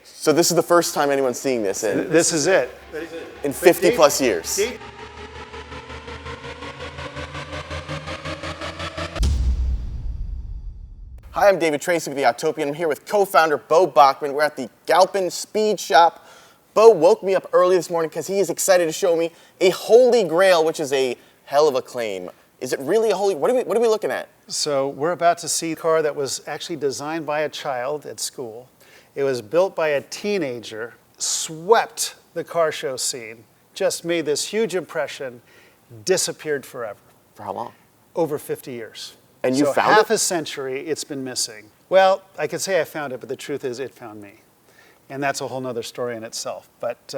So this is the first time anyone's seeing this in... This is it. In 50 plus years. Hi, I'm David Tracy with the Autopian. I'm here with co-founder Beau Boeckmann. We're at the Galpin Speed Shop. Beau woke me up early this morning because he is excited to show me a Holy Grail, which is a hell of a claim. Is it really a holy... What are we looking at? So we're about to see a car that was actually designed by a child at school. It was built by a teenager, swept the car show scene, just made this huge impression, disappeared forever. For how long? Over 50 years. And you so found it? half a century it's been missing. Well, I could say I found it, but the truth is it found me. And that's a whole nother story in itself. But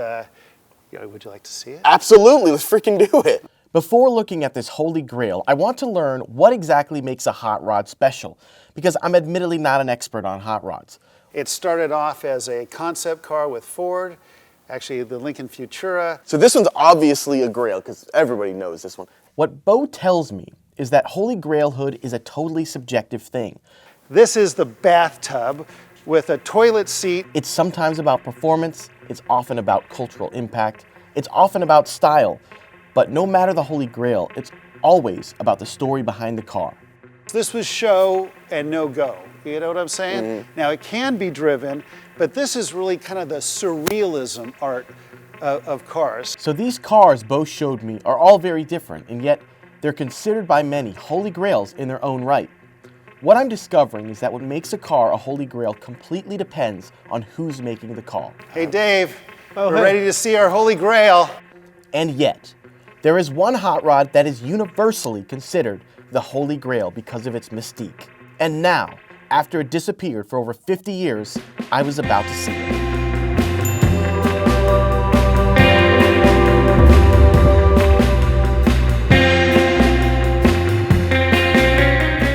would you like to see it? Absolutely, let's freaking do it. Before looking at this Holy Grail, I want to learn what exactly makes a hot rod special, because I'm admittedly not an expert on hot rods. It started off as a concept car with Ford, actually the Lincoln Futura. So this one's obviously a Grail, because everybody knows this one. What Beau tells me is that Holy Grailhood is a totally subjective thing. This is the bathtub with a toilet seat. It's sometimes about performance, it's often about cultural impact, it's often about style, but no matter the Holy Grail, it's always about the story behind the car. This was show and no go. You know what I'm saying? Mm-hmm. Now it can be driven, but this is really kind of the surrealism art of cars. So these cars Beau showed me are all very different, and yet they're considered by many Holy Grails in their own right. What I'm discovering is that what makes a car a Holy Grail completely depends on who's making the call. Hey Dave, we're ready to see our Holy Grail. And yet, there is one hot rod that is universally considered the Holy Grail because of its mystique. And now, after it disappeared for over 50 years, I was about to see it.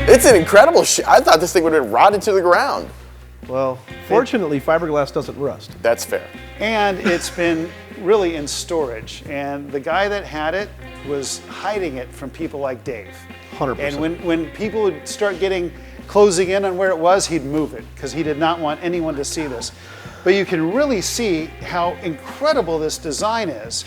It's an incredible I thought this thing would have been rotted to the ground. Well, fortunately, fiberglass doesn't rust. That's fair. And it's been really in storage. And the guy that had it was hiding it from people like Dave. 100%. And when people would start closing in on where it was, he'd move it because he did not want anyone to see this. But you can really see how incredible this design is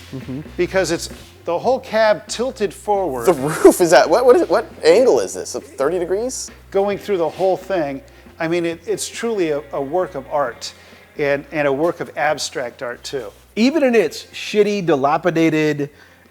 because it's the whole cab tilted forward. The roof is at, what angle is this? 30 degrees? Going through the whole thing. I mean, it's truly a work of art and a work of abstract art too. Even in its shitty, dilapidated,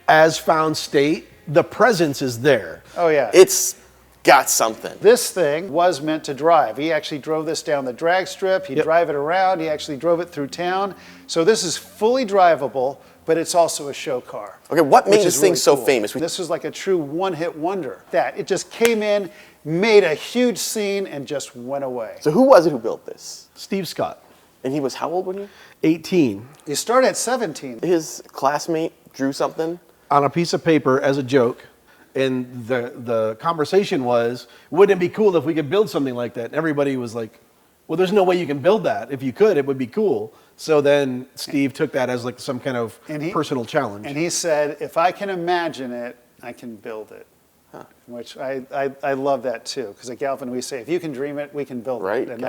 as found state, the presence is there. Oh yeah. It's got something. This thing was meant to drive. He actually drove this down the drag strip. He'd drive it around. He actually drove it through town. So this is fully drivable, but it's also a show car. Okay, what made this thing really so cool. famous? This was like a true one-hit wonder. It just came in, made a huge scene, and just went away. So who was it who built this? Steve Scott. And he was how old when you? 18. He started at 17. His classmate drew something? On a piece of paper as a joke. And the conversation was, wouldn't it be cool if we could build something like that? And everybody was like, well, there's no way you can build that. If you could, it would be cool. So then Steve took that as like some kind of personal challenge. And he said, if I can imagine it, I can build it. Huh. Which I love that too. Because at Galpin we say, if you can dream it, we can build it. And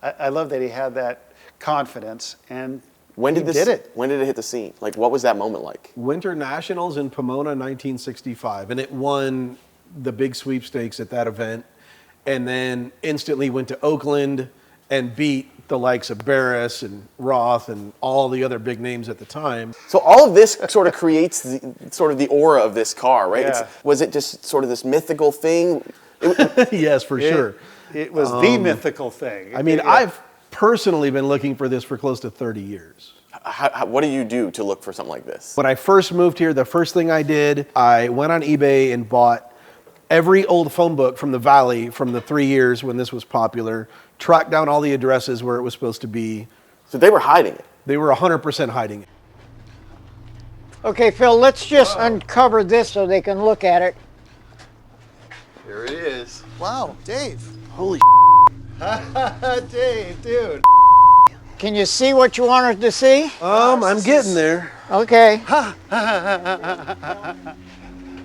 I love that he had that confidence. And when did did it? When did it hit the scene? Like, what was that moment like? Winter Nationals in Pomona, 1965, and it won the big sweepstakes at that event, and then instantly went to Oakland and beat the likes of Barris and Roth and all the other big names at the time. So all of this sort of creates the aura of this car, right? Yeah. Was it just sort of this mythical thing? Yes, for sure. It was the mythical thing. I mean, I've personally been looking for this for close to 30 years. What do you do to look for something like this? When I first moved here, the first thing I did, I went on eBay and bought every old phone book from the Valley from the 3 years when this was popular, tracked down all the addresses where it was supposed to be. So they were hiding it? They were 100% hiding it. Okay, Phil, let's just uncover this so they can look at it. Here it is. Wow, Dave. Holy Dave, dude. Can you see what you wanted to see? I'm getting there. Okay.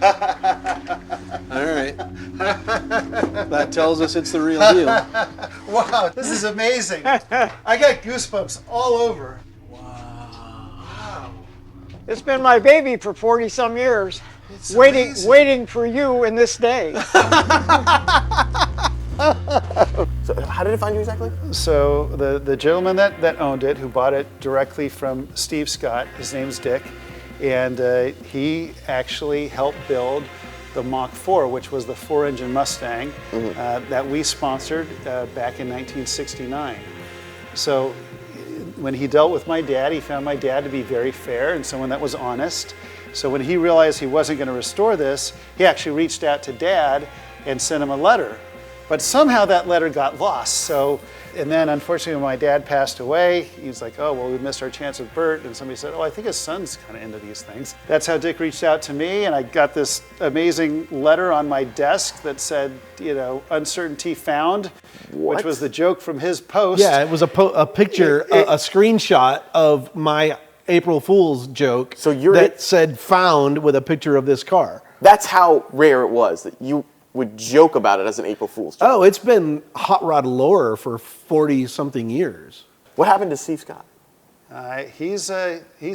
All right. That tells us it's the real deal. Wow, this is amazing. I got goosebumps all over. It's been my baby for 40 some years. It's Waiting, amazing. waiting for you in this day. So how did it find you exactly? So the gentleman that owned it, who bought it directly from Steve Scott, his name's Dick, and he actually helped build the Mach 4, which was the 4-engine Mustang that we sponsored back in 1969. So when he dealt with my dad, he found my dad to be very fair and someone that was honest. So when he realized he wasn't going to restore this, he actually reached out to Dad and sent him a letter. But somehow that letter got lost. And then unfortunately when my dad passed away, he was like, oh, well, we missed our chance with Bert. And somebody said, oh, I think his son's kind of into these things. That's how Dick reached out to me, and I got this amazing letter on my desk that said, you know, uncertainty found, which was the joke from his post. Yeah, it was a picture, a screenshot of my April Fool's joke that said found with a picture of this car. That's how rare it was that you would joke about it as an April Fool's joke. Oh, it's been hot rod lore for 40-something years. What happened to Steve Scott? He's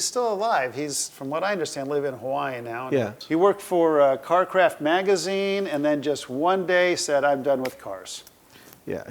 still alive. He's, from what I understand, live in Hawaii now. Yeah. He worked for Carcraft magazine, and then just one day said, I'm done with cars. Yeah,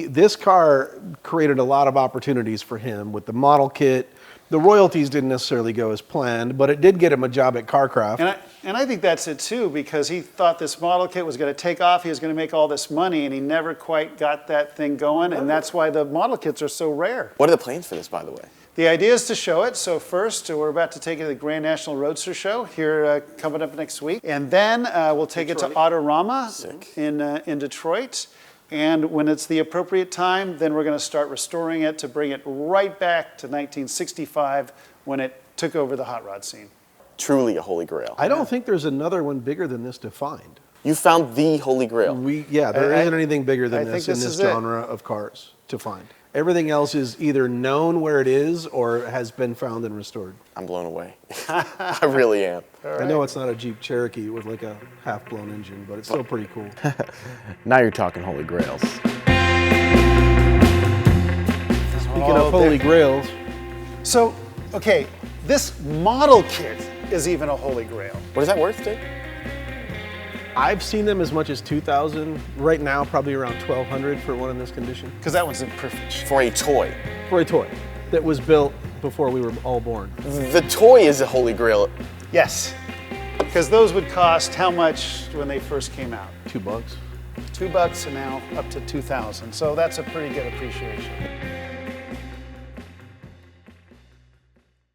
this car created a lot of opportunities for him with the model kit. The royalties didn't necessarily go as planned, but it did get him a job at Carcraft. And I think that's it too, because he thought this model kit was going to take off, he was going to make all this money, and he never quite got that thing going, and that's why the model kits are so rare. What are the plans for this, by the way? The idea is to show it. So first, we're about to take it to the Grand National Roadster Show here coming up next week. And then we'll take it to Autorama in Detroit. And when it's the appropriate time, then we're going to start restoring it to bring it right back to 1965 when it took over the hot rod scene. Truly a Holy Grail. I don't think there's another one bigger than this to find. You found the Holy Grail. There isn't anything bigger than this in this genre of cars to find. Everything else is either known where it is or has been found and restored. I'm blown away. I really am. Right. I know it's not a Jeep Cherokee with like a half-blown engine, but it's still pretty cool. Now you're talking Holy Grails. Speaking of Holy Grails. So, okay, this model kit is even a Holy Grail. What is that worth, Dave? I've seen them as much as $2,000. Right now, probably around $1,200 for one in this condition. Because that one's in perfect shape. For a toy. For a toy that was built before we were all born. The toy is a Holy Grail. Yes. Because those would cost how much when they first came out? $2. $2 and now up to $2,000. So that's a pretty good appreciation.